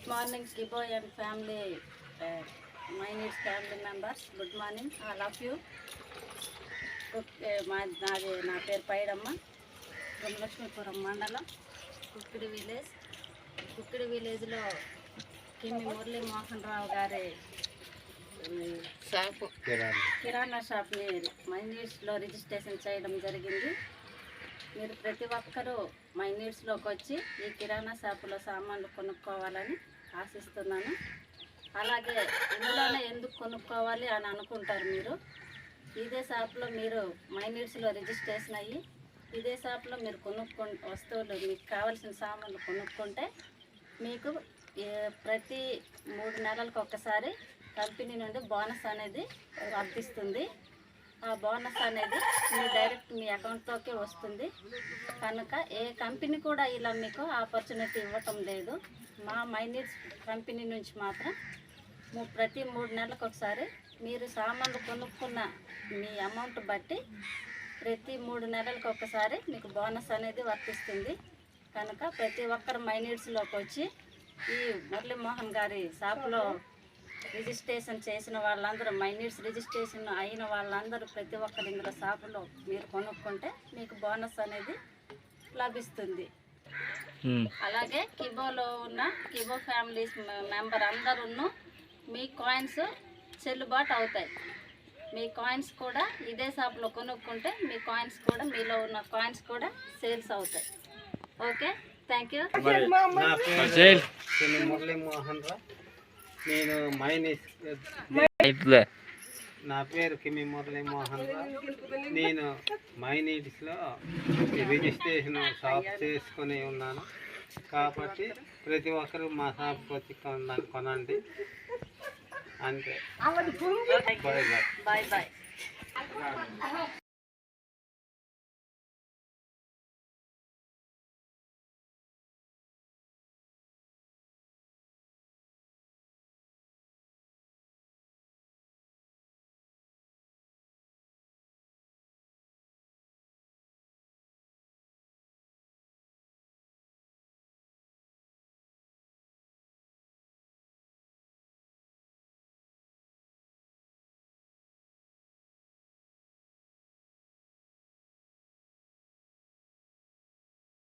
Good morning, Kibo and family, my needs family members. Good morning, all of you. నా పేరు పైడమ్మ, బ్రహ్మలక్ష్మీపురం మండలం, కుక్కిడి విలేజ్లో కిమ్మి మురళీ మోహన్ రావు గారి షాపు కిరాణా షాప్ని మై నీడ్స్లో రిజిస్ట్రేషన్ చేయడం జరిగింది. మీరు ప్రతి ఒక్కరూ మై నీడ్స్లోకి వచ్చి ఈ కిరాణా షాపులో సామాన్లు కొనుక్కోవాలని ఆశిస్తున్నాను. అలాగే ఇందులోనే ఎందుకు కొనుక్కోవాలి అని అనుకుంటారు మీరు. ఇదే షాప్లో మీరు మై నీడ్స్లో రిజిస్ట్రేషన్ అయ్యి ఇదే షాప్లో మీరు వస్తువులు మీకు కావాల్సిన సామాన్లు కొనుక్కుంటే మీకు ప్రతి 3 నెలలకు ఒక్కసారి కంపెనీ నుండి బోనస్ అనేది వర్తిస్తుంది. ఆ బోనస్ అనేది డైరెక్ట్ మీ అకౌంట్లోకి వస్తుంది. కనుక ఏ కంపెనీ కూడా ఇలా మీకు ఆపర్చునిటీ ఇవ్వటం లేదు. మా మై నీడ్స్ కంపెనీ నుంచి మాత్రం ప్రతి 3 నెలలకు ఒకసారి మీరు సామాన్లు కొనుక్కున్న మీ అమౌంట్ బట్టి ప్రతి 3 నెలలకు ఒకసారి మీకు బోనస్ అనేది వర్తిస్తుంది. కనుక ప్రతి ఒక్కరు మై నీడ్స్లోకి వచ్చి ఈ మురళీమోహన్ గారి షాప్లో రిజిస్ట్రేషన్ చేసిన వాళ్ళందరూ మై నీడ్స్ రిజిస్ట్రేషన్ అయిన వాళ్ళందరూ ప్రతి ఒక్కరు ఇందులో షాపులో మీరు కొనుక్కుంటే మీకు బోనస్ అనేది లభిస్తుంది. అలాగే కిబోలో ఉన్న కిబో ఫ్యామిలీస్ మెంబర్ అందరూ మీ కాయిన్స్ చెల్లుబాటు అవుతాయి. మీ కాయిన్స్ కూడా ఇదే షాప్లో కొనుక్కుంటే మీ కాయిన్స్ కూడా మీలో ఉన్న కాయిన్స్ కూడా సేల్స్ అవుతాయి. Okay, thank you. Muralimohan Rao, నేను నా పేరు కిమ్మి మురళీమోహన్ రావు. నేను మై నీడ్స్లో రిజిస్ట్రేషన్ షాప్ చేసుకుని ఉన్నాను. కాబట్టి ప్రతి ఒక్కరు మా షాప్కి వచ్చి కొనండి. అంతే. Bye bye.